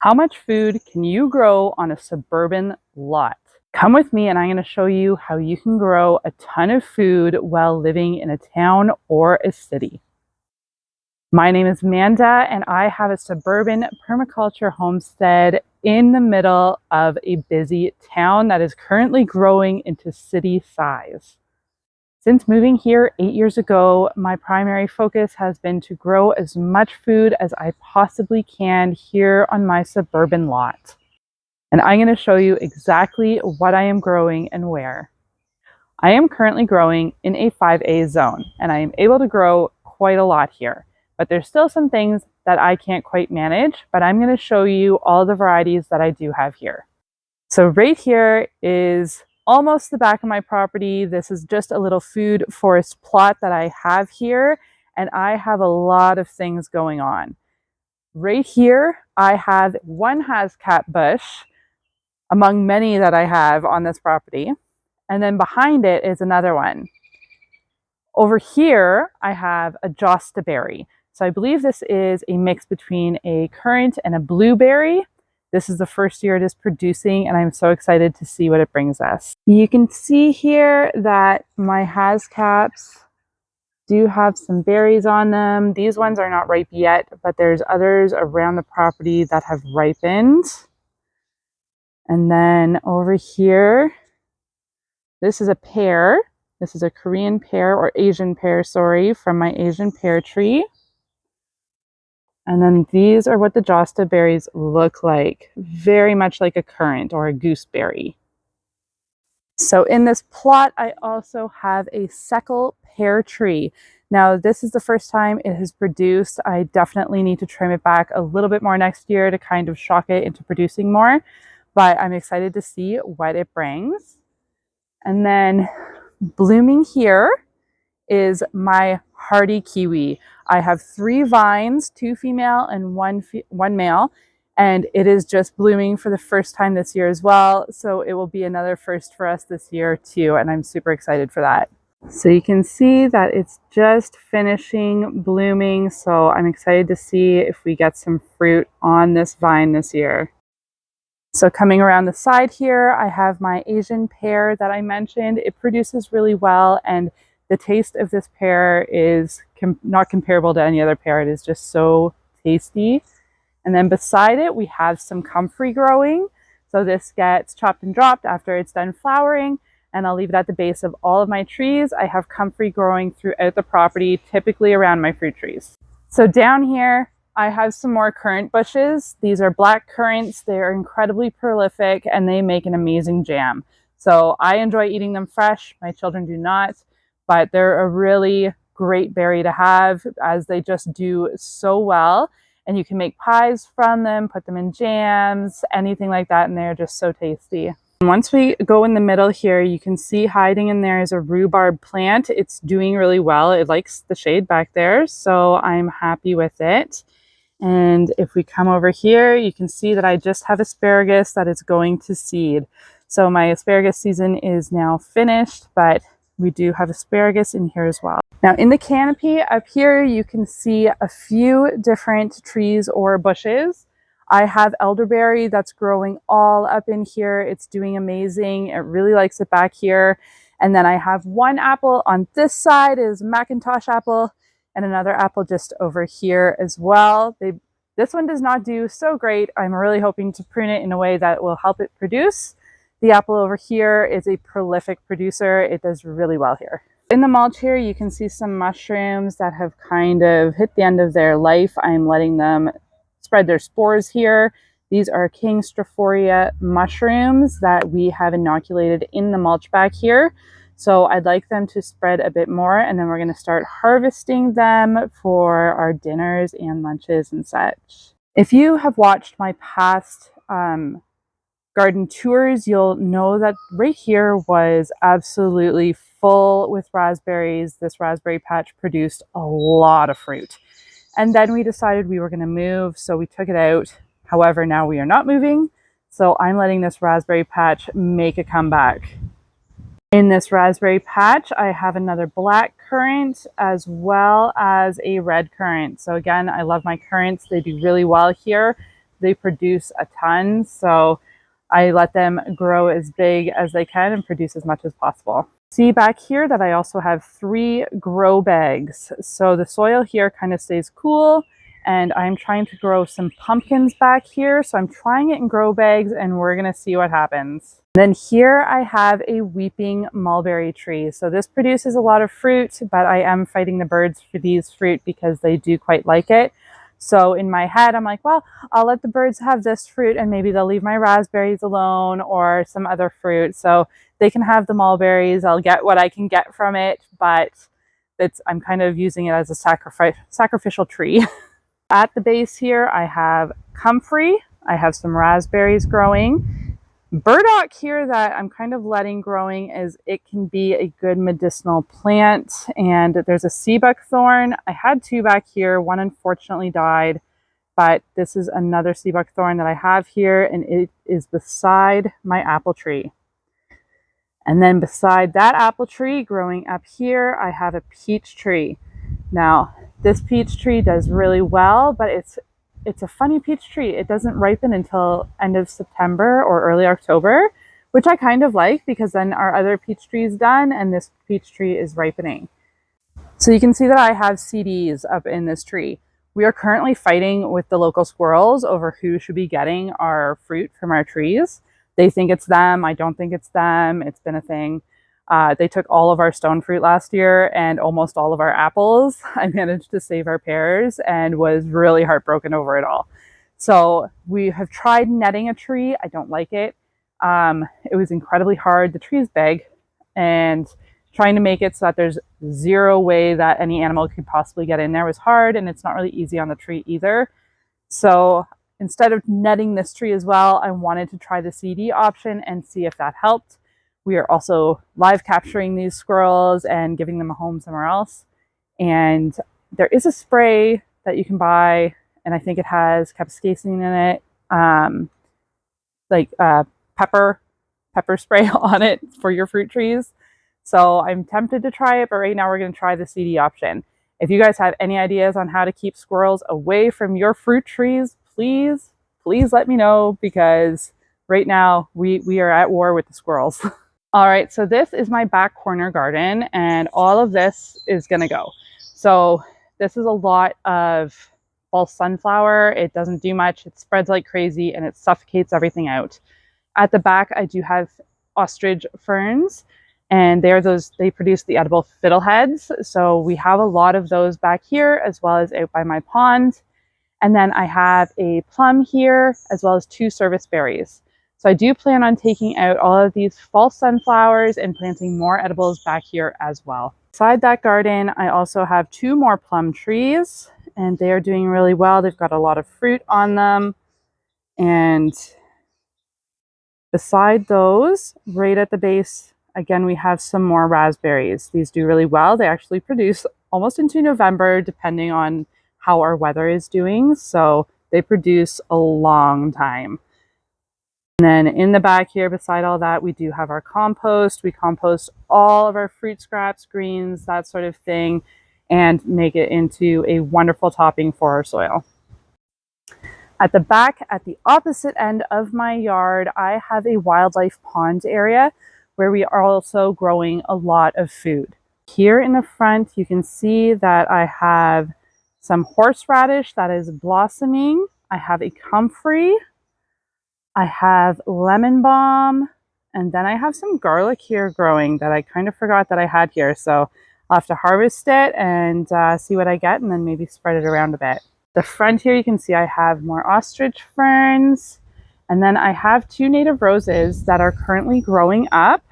How much food can you grow on a suburban lot? Come with me and I'm going to show you how you can grow a ton of food while living in a town or a city. My name is Amanda and I have a suburban permaculture homestead in the middle of a busy town that is currently growing into city size. Since moving here 8 years ago, my primary focus has been to grow as much food as I possibly can here on my suburban lot. And I'm going to show you exactly what I am growing and where. I am currently growing in a 5A zone, and I am able to grow quite a lot here. But there's still some things that I can't quite manage, but I'm going to show you all the varieties that I do have here. So right here is almost the back of my property. This is just a little food forest plot that I have here, and I have a lot of things going on. Right here, I have one hascat bush among many that I have on this property, and then behind it is another one. Over here, I have a jostaberry. So I believe this is a mix between a currant and a blueberry. This is the first year it is producing, and I'm so excited to see what it brings us. You can see here that my hascaps do have some berries on them. These ones are not ripe yet, but there's others around the property that have ripened. And then over here, this is a pear. This is a Korean pear, or Asian pear, sorry, from my Asian pear tree. And then these are what the josta berries look like, very much like a currant or a gooseberry. So in this plot, I also have a Seckel pear tree. Now, this is the first time it has produced. I definitely need to trim it back a little bit more next year to kind of shock it into producing more, but I'm excited to see what it brings. And then blooming here is my hardy kiwi. I have 3 vines, 2 female and one male, and it is just blooming for the first time this year as well. So it will be another first for us this year too, and I'm super excited for that. So you can see that it's just finishing blooming, so I'm excited to see if we get some fruit on this vine this year. So coming around the side here, I have my Asian pear that I mentioned. It produces really well, and the taste of this pear is not comparable to any other pear. It is just so tasty. And then beside it, we have some comfrey growing. So this gets chopped and dropped after it's done flowering, and I'll leave it at the base of all of my trees. I have comfrey growing throughout the property, typically around my fruit trees. So down here, I have some more currant bushes. These are black currants. They are incredibly prolific, and they make an amazing jam. So I enjoy eating them fresh. My children do not. But they're a really great berry to have, as they just do so well. And you can make pies from them, put them in jams, anything like that, and they're just so tasty. And once we go in the middle here, you can see hiding in there is a rhubarb plant. It's doing really well. It likes the shade back there, so I'm happy with it. And if we come over here, you can see that I just have asparagus that is going to seed. So my asparagus season is now finished, but we do have asparagus in here as well. Now in the canopy up here, you can see a few different trees or bushes. I have elderberry that's growing all up in here. It's doing amazing. It really likes it back here. And then I have one apple on this side is Macintosh apple, and another apple just over here as well. This one does not do so great. I'm really hoping to prune it in a way that will help it produce. The apple over here is a prolific producer. It does really well here. In the mulch here, you can see some mushrooms that have kind of hit the end of their life. I'm letting them spread their spores here. These are King Strophoria mushrooms that we have inoculated in the mulch back here. So I'd like them to spread a bit more, and then we're going to start harvesting them for our dinners and lunches and such. If you have watched my past garden tours, you'll know that right here was absolutely full with raspberries. This raspberry patch produced a lot of fruit. And then we decided we were going to move, so we took it out. However, now we are not moving, so I'm letting this raspberry patch make a comeback. In this raspberry patch, I have another black currant as well as a red currant. So again, I love my currants. They do really well here. they produce a ton. So I let them grow as big as they can and produce as much as possible. See back here that I also have 3 grow bags. So the soil here kind of stays cool, and I'm trying to grow some pumpkins back here. So I'm trying it in grow bags and we're gonna see what happens. Then here I have a weeping mulberry tree. So this produces a lot of fruit, but I am fighting the birds for these fruit because they do quite like it. So in my head, I'm like, well, I'll let the birds have this fruit and maybe they'll leave my raspberries alone or some other fruit. So they can have the mulberries. I'll get what I can get from it, but I'm kind of using it as a sacrificial tree. At the base here, I have comfrey. I have some raspberries growing. Burdock here that I'm kind of letting growing is it can be a good medicinal plant. And there's a sea buckthorn. I had 2 back here. One unfortunately died, but this is another sea buckthorn that I have here, and it is beside my apple tree. And then beside that apple tree, growing up here, I have a peach tree. Now, this peach tree does really well, but it's a funny peach tree. It doesn't ripen until end of September or early October, which I kind of like because then our other peach tree is done and this peach tree is ripening. So you can see that I have CDs up in this tree. We are currently fighting with the local squirrels over who should be getting our fruit from our trees. They think it's them. I don't think it's them. It's been a thing. They took all of our stone fruit last year and almost all of our apples. I managed to save our pears and was really heartbroken over it all. So we have tried netting a tree. I don't like it. It was incredibly hard. The tree is big, and trying to make it so that there's 0 way that any animal could possibly get in there was hard, and it's not really easy on the tree either. So instead of netting this tree as well, I wanted to try the CD option and see if that helped. We are also live capturing these squirrels and giving them a home somewhere else. And there is a spray that you can buy, and I think it has capsaicin in it, pepper spray on it for your fruit trees. So I'm tempted to try it, but right now we're going to try the CD option. If you guys have any ideas on how to keep squirrels away from your fruit trees, please let me know, because right now we are at war with the squirrels. All right, so this is my back corner garden, and all of this is gonna go. So this is a lot of false sunflower. It doesn't do much. It spreads like crazy and it suffocates everything out. At the back, I do have ostrich ferns, and they produce the edible fiddleheads. So we have a lot of those back here, as well as out by my pond. And then I have a plum here, as well as 2 service berries. So I do plan on taking out all of these false sunflowers and planting more edibles back here as well. Beside that garden, I also have 2 more plum trees, and they are doing really well. They've got a lot of fruit on them. And beside those, right at the base, again, we have some more raspberries. These do really well. They actually produce almost into November, depending on how our weather is doing. So they produce a long time. And then in the back here, beside all that, we do have our compost. We compost all of our fruit scraps, greens, that sort of thing, and make it into a wonderful topping for our soil. At the back, at the opposite end of my yard, I have a wildlife pond area where we are also growing a lot of food. Here in the front, you can see that I have some horseradish that is blossoming. I have a comfrey. I have lemon balm, and then I have some garlic here growing that I kind of forgot that I had here. So I'll have to harvest it and see what I get, and then maybe spread it around a bit. The front here, you can see I have more ostrich ferns, and then I have 2 native roses that are currently growing up,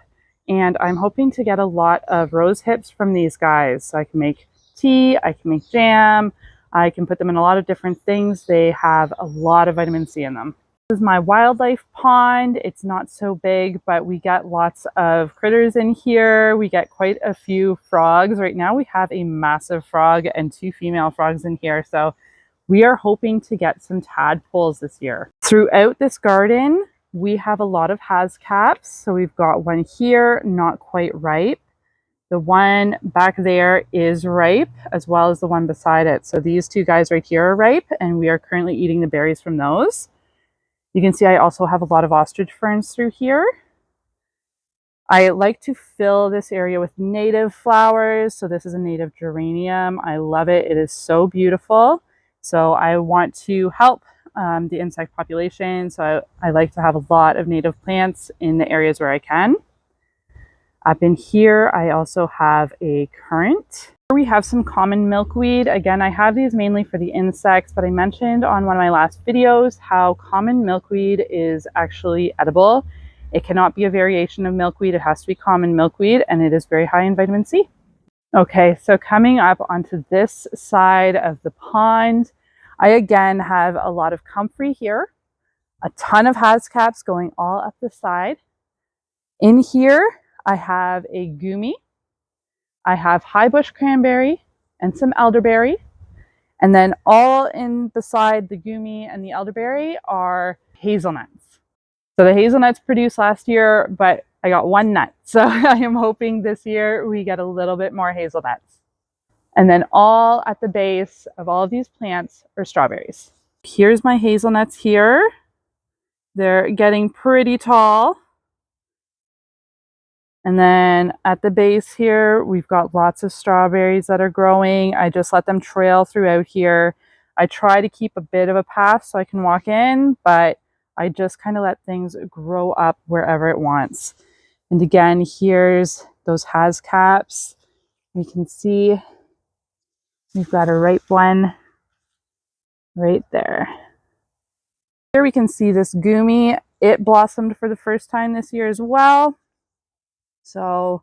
and I'm hoping to get a lot of rose hips from these guys. So I can make tea, I can make jam, I can put them in a lot of different things. They have a lot of vitamin C in them. This is my wildlife pond. It's not so big, but we get lots of critters in here. We get quite a few frogs. Right now we have a massive frog and 2 female frogs in here. So we are hoping to get some tadpoles this year. Throughout this garden, we have a lot of hascaps. So we've got one here, not quite ripe. The one back there is ripe, as well as the one beside it. So these 2 guys right here are ripe, and we are currently eating the berries from those. You can see I also have a lot of ostrich ferns through here. I like to fill this area with native flowers. So this is a native geranium. I love it. It is so beautiful. So I want to help the insect population. So I like to have a lot of native plants in the areas where I can. Up in here, I also have a currant. Here we have some common milkweed. Again, I have these mainly for the insects, but I mentioned on one of my last videos how common milkweed is actually edible. It cannot be a variation of milkweed. It has to be common milkweed, and it is very high in vitamin C. Okay, so coming up onto this side of the pond, I again have a lot of comfrey here, a ton of hascaps going all up the side. In here, I have a gumi, I have high bush cranberry and some elderberry. And then all in beside the gumi and the elderberry are hazelnuts. So the hazelnuts produced last year, but I got one nut. So I am hoping this year we get a little bit more hazelnuts. And then all at the base of all of these plants are strawberries. Here's my hazelnuts here. They're getting pretty tall. And then at the base here, we've got lots of strawberries that are growing. I just let them trail throughout here. I try to keep a bit of a path so I can walk in, but I just kind of let things grow up wherever it wants. And again, here's those hascaps. We can see we've got a ripe one right there. Here we can see this gumi. It blossomed for the first time this year as well. So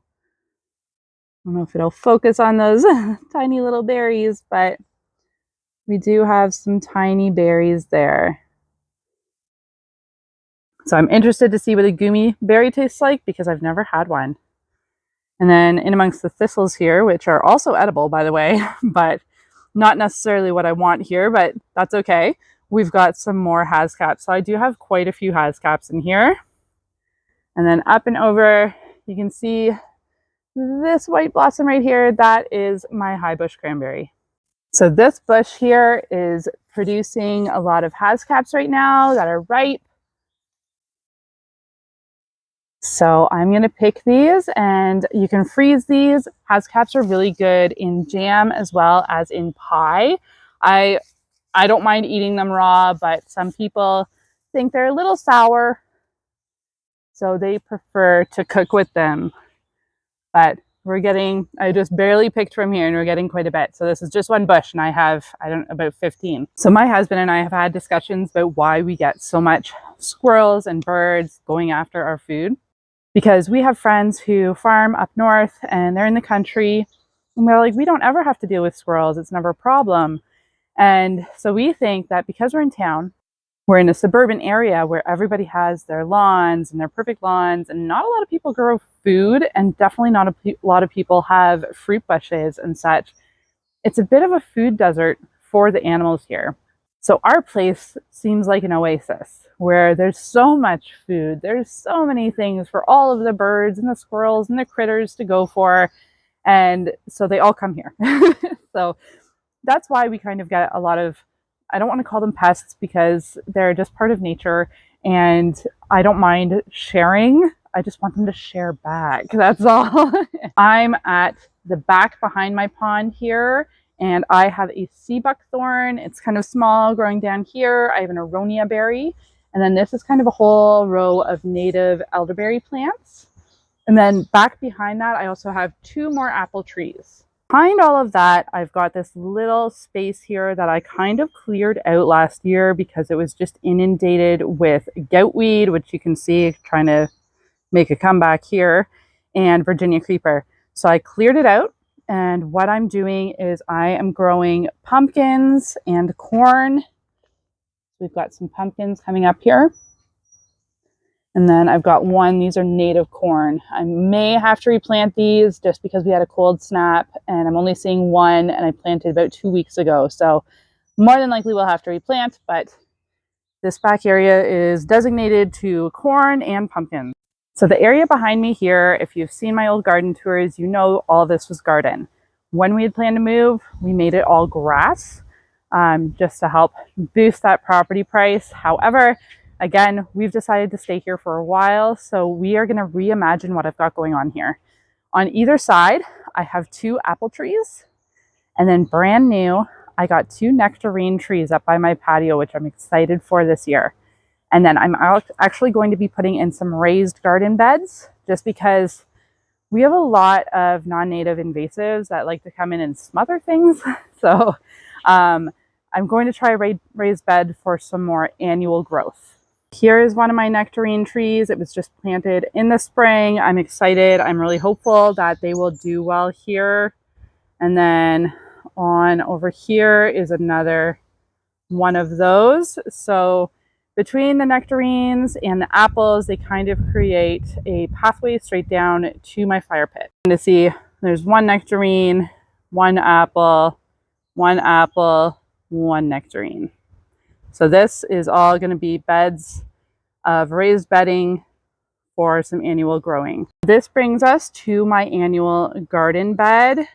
I don't know if it'll focus on those tiny little berries, but we do have some tiny berries there. So I'm interested to see what a gumi berry tastes like because I've never had one. And then in amongst the thistles here, which are also edible, by the way, but not necessarily what I want here, but that's okay. We've got some more hascaps. So I do have quite a few hascaps in here. And then up and over, you can see this white blossom right here. That is my high bush cranberry. So this bush here is producing a lot of hascaps right now that are ripe. So I'm going to pick these, and you can freeze these. Hascaps are really good in jam as well as in pie. I don't mind eating them raw, but some people think they're a little sour, so they prefer to cook with them. But I just barely picked from here and we're getting quite a bit. So this is just one bush and I have, about 15. So my husband and I have had discussions about why we get so much squirrels and birds going after our food. Because we have friends who farm up north and they're in the country and we're like, we don't ever have to deal with squirrels. It's never a problem. And so we think that because we're in town, we're in a suburban area where everybody has their lawns and their perfect lawns, and not a lot of people grow food, and definitely not a lot of people have fruit bushes and such. It's a bit of a food desert for the animals here. So our place seems like an oasis where there's so much food. There's so many things for all of the birds and the squirrels and the critters to go for. And so they all come here. So that's why we kind of get a lot of, I don't want to call them pests because they're just part of nature, and I don't mind sharing. I just want them to share back. That's all. I'm at the back behind my pond here, and I have a sea buckthorn. It's kind of small growing down here. I have an aronia berry, and then this is kind of a whole row of native elderberry plants. And then back behind that, I also have 2 more apple trees. Behind all of that, I've got this little space here that I kind of cleared out last year because it was just inundated with goutweed, which you can see trying to make a comeback here, and Virginia creeper. So I cleared it out, and what I'm doing is I am growing pumpkins and corn. We've got some pumpkins coming up here. And then I've got these are native corn. I may have to replant these just because we had a cold snap, and I'm only seeing one, and I planted about 2 weeks ago. So more than likely we'll have to replant, but this back area is designated to corn and pumpkins. So the area behind me here, if you've seen my old garden tours, you know all this was garden. When we had planned to move, we made it all grass just to help boost that property price. However, Again, we've decided to stay here for a while, so we are going to reimagine what I've got going on here. On either side, I have 2 apple trees, and then brand new, I got 2 nectarine trees up by my patio, which I'm excited for this year. And then I'm actually going to be putting in some raised garden beds, just because we have a lot of non-native invasives that like to come in and smother things. So I'm going to try a raised bed for some more annual growth. Here is one of my nectarine trees. It was just planted in the spring. I'm excited. I'm really hopeful that they will do well here. And then on over here is another one of those. So between the nectarines and the apples, they kind of create a pathway straight down to my fire pit. And to see, there's 1 nectarine, 1 apple, 1 apple, 1 nectarine. So this is all going to be beds of raised bedding for some annual growing. This brings us to my annual garden bed.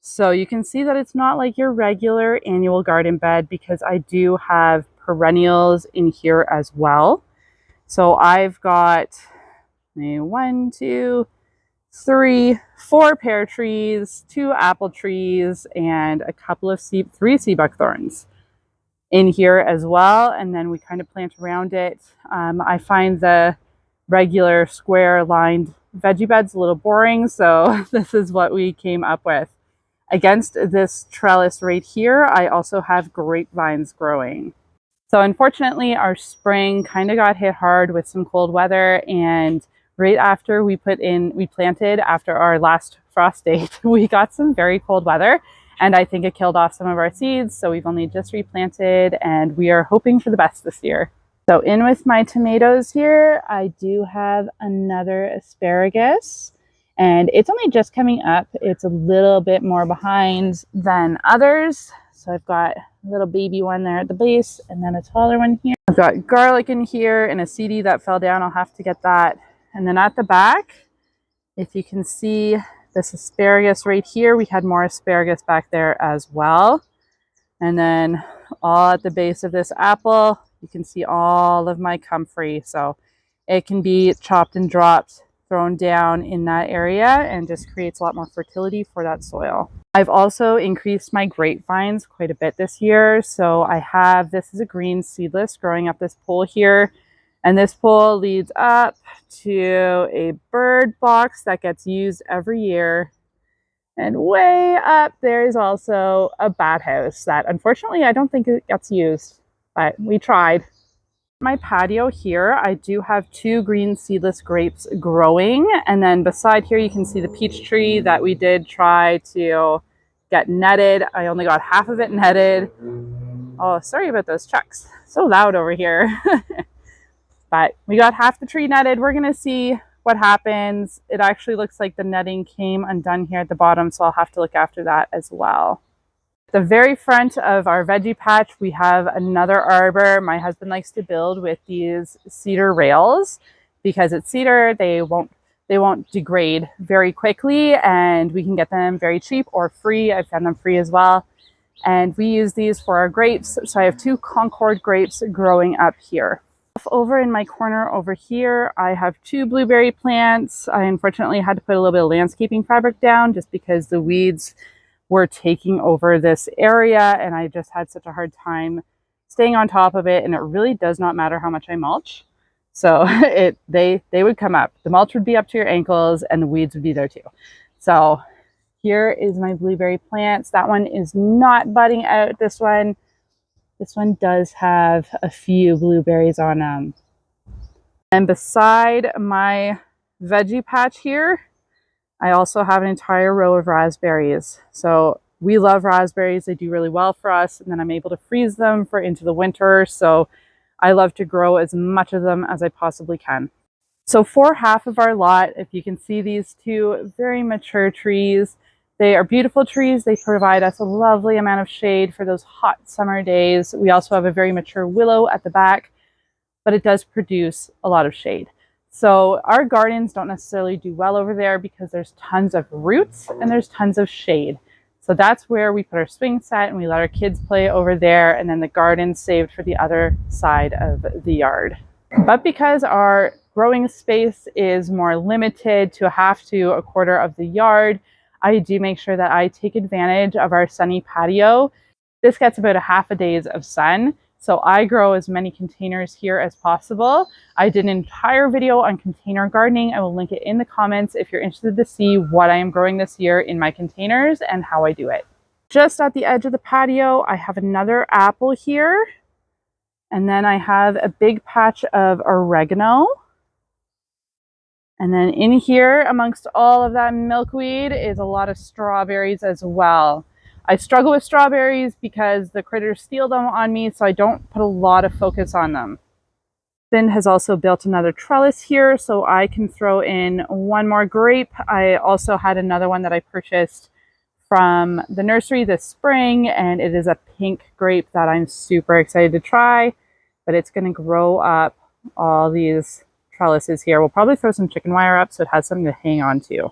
So you can see that it's not like your regular annual garden bed, because I do have perennials in here as well. So I've got 1, 2, 3, 4 pear trees, 2 apple trees, and a couple of 3 sea buckthorns in here as well. And then we kind of plant around it. I find the regular square lined veggie beds a little boring, so this is what we came up with. Against this trellis right here, I also have grapevines growing. So unfortunately, our spring kind of got hit hard with some cold weather, and right after we planted after our last frost date, we got some very cold weather, and I think it killed off some of our seeds. So we've only just replanted, and we are hoping for the best this year. So in with my tomatoes here, I do have another asparagus, and it's only just coming up. It's a little bit more behind than others. So I've got a little baby one there at the base, and then a taller one here. I've got garlic in here and a CD that fell down. I'll have to get that. And then at the back, if you can see this asparagus right here, we had more asparagus back there as well. And then all at the base of this apple, you can see all of my comfrey. So it can be chopped and dropped, thrown down in that area, and just creates a lot more fertility for that soil. I've also increased my grapevines quite a bit this year. So I have, this is a green seedless growing up this pole here. And this pole leads up to a bird box that gets used every year. And way up there is also a bat house that unfortunately I don't think it gets used, but we tried. My patio here, I do have 2 green seedless grapes growing. And then beside here, you can see the peach tree that we did try to get netted. I only got half of it netted. Oh, sorry about those trucks. So loud over here. But we got half the tree netted. We're going to see what happens. It actually looks like the netting came undone here at the bottom, so I'll have to look after that as well. The very front of our veggie patch, we have another arbor. My husband likes to build with these cedar rails because it's cedar. They won't degrade very quickly, and we can get them very cheap or free. I've found them free as well. And we use these for our grapes. So I have 2 Concord grapes growing up here. Over in my corner over here, I have 2 blueberry plants. I unfortunately had to put a little bit of landscaping fabric down just because the weeds were taking over this area, and I just had such a hard time staying on top of it. And it really does not matter how much I mulch. So they would come up. The mulch would be up to your ankles and the weeds would be there too. So here is my blueberry plants. That one is not budding out. This one does have a few blueberries on them. And beside my veggie patch here, I also have an entire row of raspberries. So we love raspberries. They do really well for us. And then I'm able to freeze them for into the winter. So I love to grow as much of them as I possibly can. So for half of our lot, if you can see these 2 very mature trees, they are beautiful trees. They provide us a lovely amount of shade for those hot summer days. We also have a very mature willow at the back, but it does produce a lot of shade. So our gardens don't necessarily do well over there because there's tons of roots and there's tons of shade. So that's where we put our swing set and we let our kids play over there, and then the garden saved for the other side of the yard. But because our growing space is more limited to half to a quarter of the yard, I do make sure that I take advantage of our sunny patio. This gets about a half a day of sun, so I grow as many containers here as possible. I did an entire video on container gardening. I will link it in the comments if you're interested to see what I am growing this year in my containers and how I do it. Just at the edge of the patio, I have another apple here. And then I have a big patch of oregano. And then in here, amongst all of that milkweed, is a lot of strawberries as well. I struggle with strawberries because the critters steal them on me, so I don't put a lot of focus on them. Ben has also built another trellis here, so I can throw in one more grape. I also had another one that I purchased from the nursery this spring, and it is a pink grape that I'm super excited to try, but it's going to grow up all these trellises here. We'll probably throw some chicken wire up so it has something to hang on to.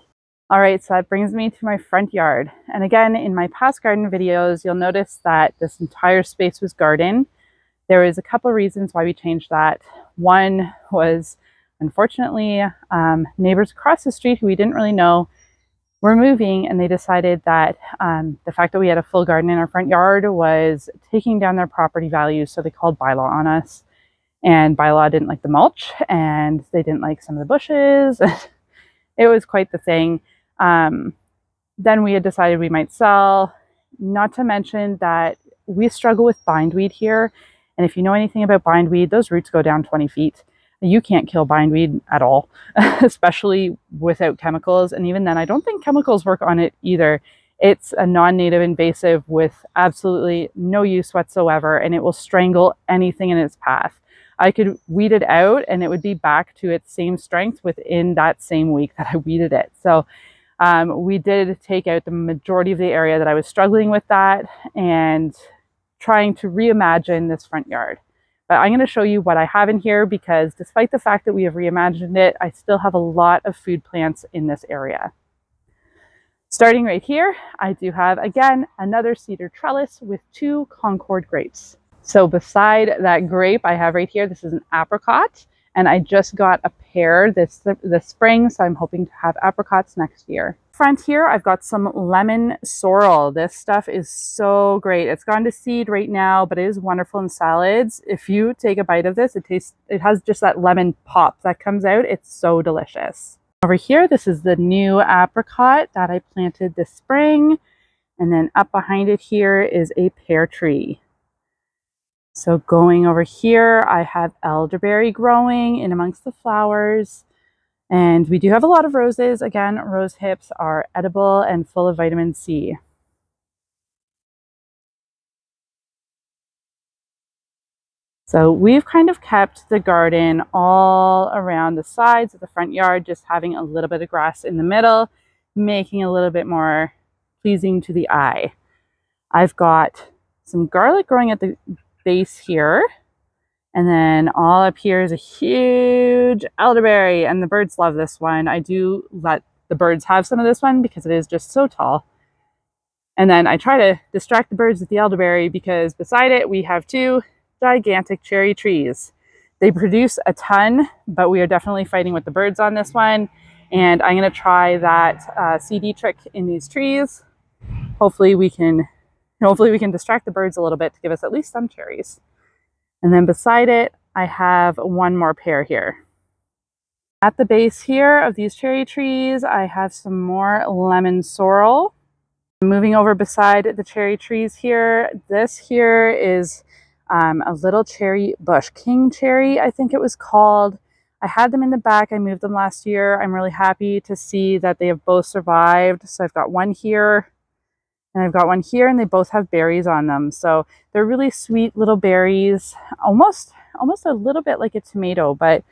All right, so that brings me to my front yard. And again, in my past garden videos, you'll notice that this entire space was garden. There was a couple of reasons why we changed that. One was, unfortunately, neighbors across the street who we didn't really know were moving, and they decided that the fact that we had a full garden in our front yard was taking down their property values, so they called bylaw on us. And bylaw didn't like the mulch, and they didn't like some of the bushes. It was quite the thing. Then we had decided we might sell, not to mention that we struggle with bindweed here. And if you know anything about bindweed, those roots go down 20 feet. You can't kill bindweed at all, especially without chemicals. And even then, I don't think chemicals work on it either. It's a non-native invasive with absolutely no use whatsoever, and it will strangle anything in its path. I could weed it out and it would be back to its same strength within that same week that I weeded it. So we did take out the majority of the area that I was struggling with that and trying to reimagine this front yard. But I'm going to show you what I have in here, because despite the fact that we have reimagined it, I still have a lot of food plants in this area. Starting right here, I do have, again, another cedar trellis with 2 Concord grapes. So beside that grape I have right here, this is an apricot, and I just got a pear this spring, so I'm hoping to have apricots next year. Front here, I've got some lemon sorrel. This stuff is so great. It's gone to seed right now, but it is wonderful in salads. If you take a bite of this, it has just that lemon pop that comes out. It's so delicious. Over here, this is the new apricot that I planted this spring. And then up behind it here is a pear tree. So going over here, I have elderberry growing in amongst the flowers. And we do have a lot of roses. Again, rose hips are edible and full of vitamin C. So we've kind of kept the garden all around the sides of the front yard, just having a little bit of grass in the middle, making it a little bit more pleasing to the eye. I've got some garlic growing at the base here. And then all up here is a huge elderberry, and the birds love this one. I do let the birds have some of this one because it is just so tall. And then I try to distract the birds with the elderberry because beside it we have 2 gigantic cherry trees. They produce a ton, but we are definitely fighting with the birds on this one. And I'm going to try that CD trick in these trees. Hopefully we can distract the birds a little bit to give us at least some cherries. And then beside it, I have one more pear here. At the base here of these cherry trees, I have some more lemon sorrel. Moving over beside the cherry trees here, this here is a little cherry bush, king cherry, I think it was called. I had them in the back. I moved them last year. I'm really happy to see that they have both survived. So I've got one here and I've got one here, and they both have berries on them. So they're really sweet little berries, almost a little bit like a tomato, but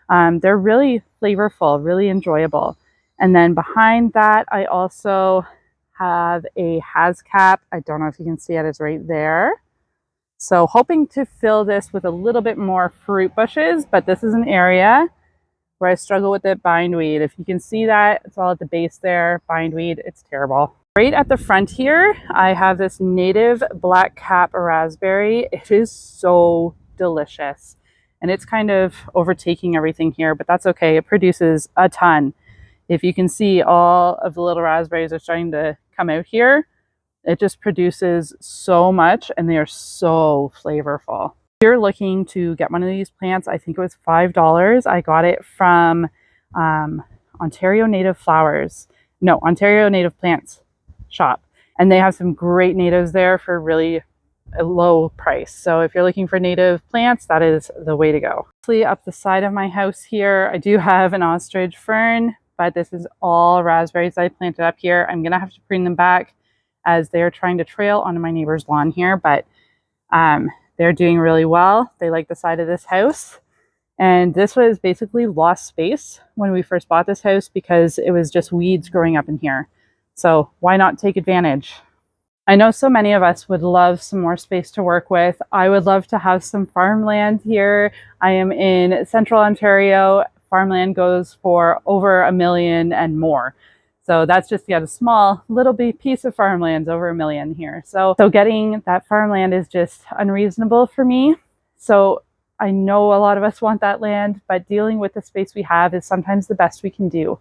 they're really flavorful, really enjoyable. And then behind that, I also have a hascap. I don't know if you can see it, it's right there. So hoping to fill this with a little bit more fruit bushes, but this is an area where I struggle with the bindweed. If you can see that, it's all at the base there. Bindweed, it's terrible. Right at the front here, I have this native black cap raspberry. It is so delicious. And it's kind of overtaking everything here, but that's okay. It produces a ton. If you can see, all of the little raspberries are starting to come out here. It just produces so much and they are so flavorful. If you're looking to get one of these plants, I think it was $5. I got it from Ontario Native Plants shop. And they have some great natives there for really a low price. So if you're looking for native plants, that is the way to go. Up the side of my house here, I do have an ostrich fern, but this is all raspberries I planted up here. I'm gonna have to prune them back as they're trying to trail onto my neighbor's lawn here, but they're doing really well. They like the side of this house. And this was basically lost space when we first bought this house because it was just weeds growing up in here. So why not take advantage? I know so many of us would love some more space to work with. I would love to have some farmland here. I am in central Ontario. Farmland goes for over $1 million and more. So that's just to get a small little piece of farmland's over $1 million here. So getting that farmland is just unreasonable for me. So I know a lot of us want that land, but dealing with the space we have is sometimes the best we can do.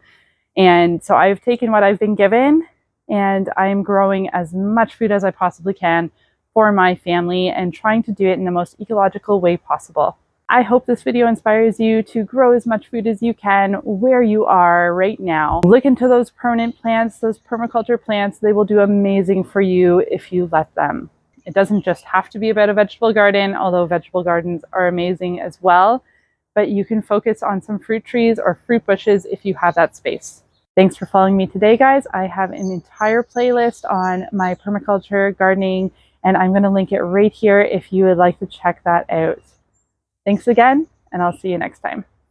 And so I've taken what I've been given and I'm growing as much food as I possibly can for my family and trying to do it in the most ecological way possible. I hope this video inspires you to grow as much food as you can where you are right now. Look into those permanent plants, those permaculture plants. They will do amazing for you if you let them. It doesn't just have to be about a vegetable garden, although vegetable gardens are amazing as well, but you can focus on some fruit trees or fruit bushes if you have that space. Thanks for following me today, guys. I have an entire playlist on my permaculture gardening, and I'm going to link it right here if you would like to check that out. Thanks again, and I'll see you next time.